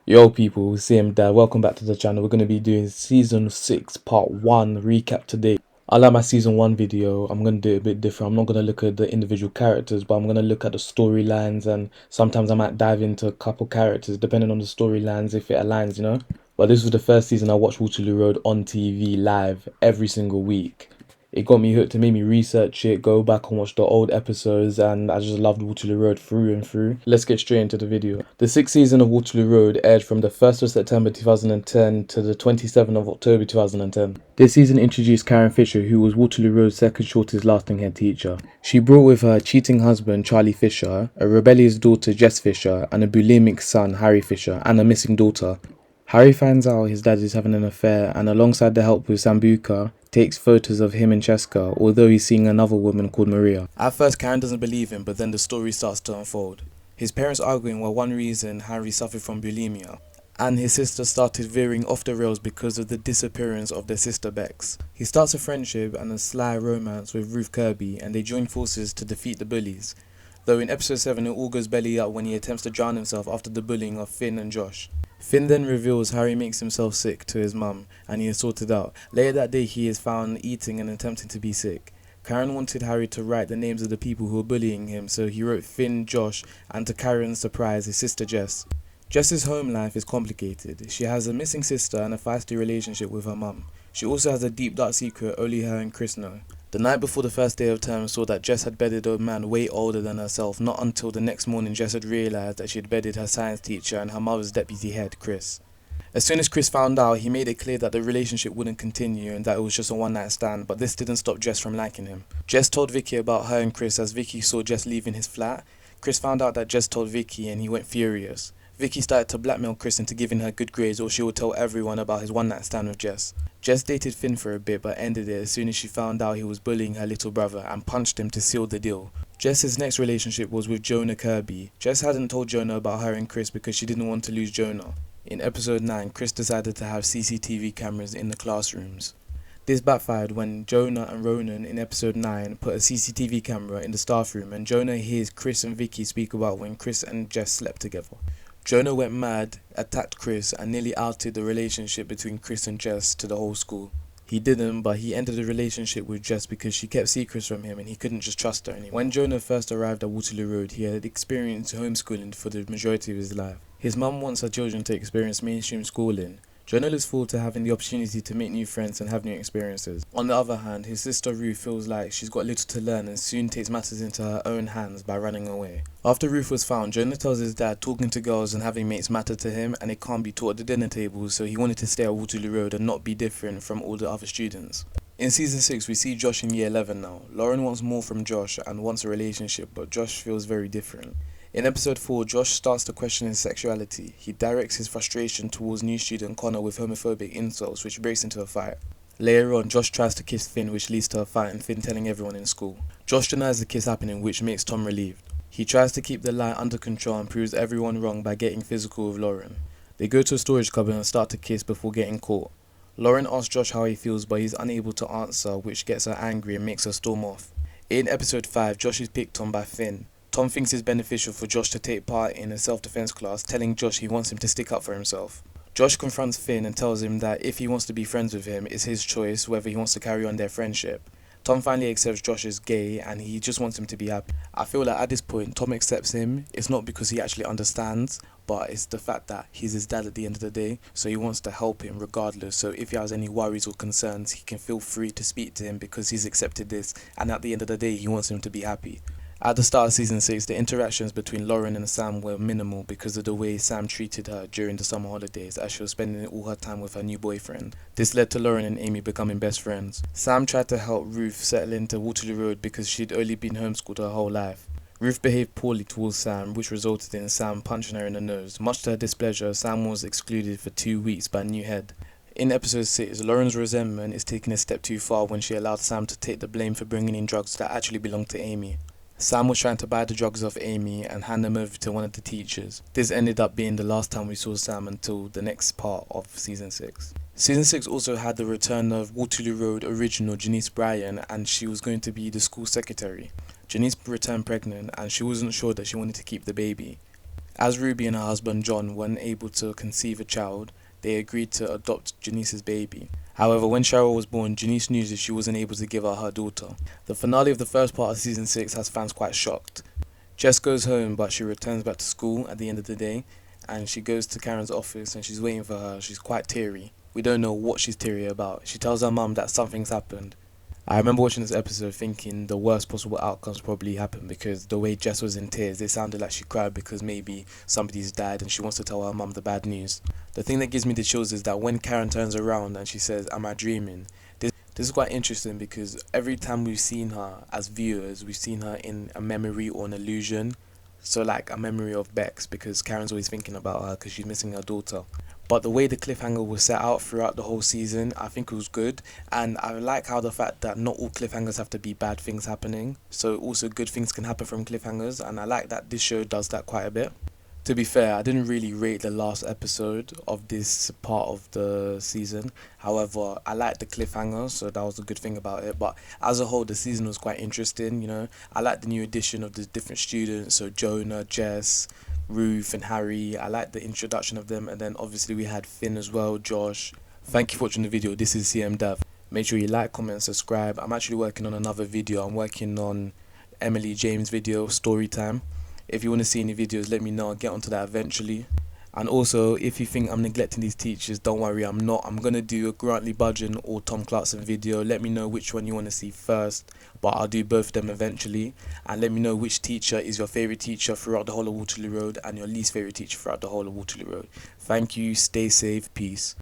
Yo people, CMDAV, welcome back to the channel. We're going to be doing season 6 part 1 recap today. Unlike my season 1 video, I'm going to do it a bit different. I'm not going to look at the individual characters, but I'm going to look at the storylines, and sometimes I might dive into a couple characters depending on the storylines if it aligns, you know. But this was the first season I watched Waterloo Road on TV live every single week. It got me hooked. It made me research it, go back and watch the old episodes, and I just loved Waterloo Road through and through. Let's get straight into the video. The sixth season of Waterloo Road aired from the 1st of September 2010 to the 27th of October 2010. This season introduced Karen Fisher, who was Waterloo Road's second shortest lasting head teacher. She brought with her a cheating husband, Charlie Fisher, a rebellious daughter, Jess Fisher, and a bulimic son, Harry Fisher, and a missing daughter. Harry finds out his dad is having an affair, and alongside the help with Sambuca, takes photos of him and Cheska, although he's seeing another woman called Maria. At first Karen doesn't believe him, but then the story starts to unfold. His parents arguing were one reason Harry suffered from bulimia, and his sister started veering off the rails because of the disappearance of their sister Bex. He starts a friendship and a sly romance with Ruth Kirby, and they join forces to defeat the bullies. Though in episode 7 it all goes belly up when he attempts to drown himself after the bullying of Finn and Josh. Finn then reveals Harry makes himself sick to his mum, and he is sorted out. Later that day he is found eating and attempting to be sick. Karen wanted Harry to write the names of the people who were bullying him, so he wrote Finn, Josh, and to Karen's surprise, his sister Jess. Jess's home life is complicated. She has a missing sister and a feisty relationship with her mum. She also has a deep dark secret only her and Chris know. The night before the first day of term saw that Jess had bedded a man way older than herself. Not until the next morning Jess had realised that she had bedded her science teacher and her mother's deputy head, Chris. As soon as Chris found out, he made it clear that the relationship wouldn't continue and that it was just a one-night stand, but this didn't stop Jess from liking him. Jess told Vicky about her and Chris as Vicky saw Jess leaving his flat. Chris found out that Jess told Vicky and he went furious. Vicky started to blackmail Chris into giving her good grades or she would tell everyone about his one-night stand with Jess. Jess dated Finn for a bit but ended it as soon as she found out he was bullying her little brother and punched him to seal the deal. Jess's next relationship was with Jonah Kirby. Jess hadn't told Jonah about her and Chris because she didn't want to lose Jonah. In episode 9, Chris decided to have CCTV cameras in the classrooms. This backfired when Jonah and Ronan in episode 9 put a CCTV camera in the staff room and Jonah hears Chris and Vicky speak about when Chris and Jess slept together. Jonah went mad, attacked Chris, and nearly outed the relationship between Chris and Jess to the whole school. He didn't, but he ended a relationship with Jess because she kept secrets from him and he couldn't just trust her anymore. When Jonah first arrived at Waterloo Road, he had experienced homeschooling for the majority of his life. His mum wants her children to experience mainstream schooling. Jonah looks forward to having the opportunity to make new friends and have new experiences. On the other hand, his sister Ruth feels like she's got little to learn and soon takes matters into her own hands by running away. After Ruth was found, Jonah tells his dad talking to girls and having mates matter to him and it can't be taught at the dinner table, so he wanted to stay at Waterloo Road and not be different from all the other students. In season 6 we see Josh in year 11 now. Lauren wants more from Josh and wants a relationship, but Josh feels very different. In episode 4, Josh starts to question his sexuality. He directs his frustration towards new student Connor with homophobic insults, which breaks into a fight. Later on, Josh tries to kiss Finn, which leads to a fight and Finn telling everyone in school. Josh denies the kiss happening, which makes Tom relieved. He tries to keep the lie under control and proves everyone wrong by getting physical with Lauren. They go to a storage cupboard and start to kiss before getting caught. Lauren asks Josh how he feels, but he's unable to answer, which gets her angry and makes her storm off. In episode 5, Josh is picked on by Finn. Tom thinks it's beneficial for Josh to take part in a self-defense class, telling Josh he wants him to stick up for himself. Josh confronts Finn and tells him that if he wants to be friends with him, it's his choice whether he wants to carry on their friendship. Tom finally accepts Josh is gay and he just wants him to be happy. I feel like at this point, Tom accepts him. It's not because he actually understands, but it's the fact that he's his dad at the end of the day, so he wants to help him regardless. So if he has any worries or concerns, he can feel free to speak to him because he's accepted this, and at the end of the day, he wants him to be happy. At the start of season 6, the interactions between Lauren and Sam were minimal because of the way Sam treated her during the summer holidays as she was spending all her time with her new boyfriend. This led to Lauren and Amy becoming best friends. Sam tried to help Ruth settle into Waterloo Road because she'd only been homeschooled her whole life. Ruth behaved poorly towards Sam, which resulted in Sam punching her in the nose. Much to her displeasure, Sam was excluded for 2 weeks by a new head. In episode 6, Lauren's resentment is taken a step too far when she allowed Sam to take the blame for bringing in drugs that actually belonged to Amy. Sam was trying to buy the drugs off Amy and hand them over to one of the teachers. This ended up being the last time we saw Sam until the next part of season 6. Season 6 also had the return of Waterloo Road original Janice Bryan, and she was going to be the school secretary. Janice returned pregnant and she wasn't sure that she wanted to keep the baby. As Ruby and her husband John weren't able to conceive a child, they agreed to adopt Janice's baby. However, when Cheryl was born, Janice knew that she wasn't able to give her daughter. The finale of the first part of season 6 has fans quite shocked. Jess goes home, but she returns back to school at the end of the day, and she goes to Karen's office and she's waiting for her. She's quite teary. We don't know what she's teary about. She tells her mum that something's happened. I remember watching this episode thinking the worst possible outcomes probably happened, because the way Jess was in tears, it sounded like she cried because maybe somebody's died and she wants to tell her mum the bad news. The thing that gives me the chills is that when Karen turns around and she says, "Am I dreaming?" This is quite interesting because every time we've seen her as viewers, we've seen her in a memory or an illusion. So like a memory of Bex, because Karen's always thinking about her because she's missing her daughter. But the way the cliffhanger was set out throughout the whole season, I think it was good. And I like how the fact that not all cliffhangers have to be bad things happening. So also good things can happen from cliffhangers. And I like that this show does that quite a bit. To be fair, I didn't really rate the last episode of this part of the season. However, I liked the cliffhanger, so that was a good thing about it. But as a whole, the season was quite interesting, you know. I liked the new addition of the different students, so Jonah, Jess, Ruth and Harry. I liked the introduction of them, and then obviously we had Finn as well, Josh. Thank you for watching the video. This is CMDAV. Make sure you like, comment, subscribe. I'm actually working on another video. I'm working on Emily James' video, Storytime. If you want to see any videos, let me know. I'll get onto that eventually. And also, if you think I'm neglecting these teachers, don't worry, I'm not. I'm going to do a Grantley Budgeon or Tom Clarkson video. Let me know which one you want to see first, but I'll do both of them eventually. And let me know which teacher is your favourite teacher throughout the whole of Waterloo Road and your least favourite teacher throughout the whole of Waterloo Road. Thank you, stay safe, peace.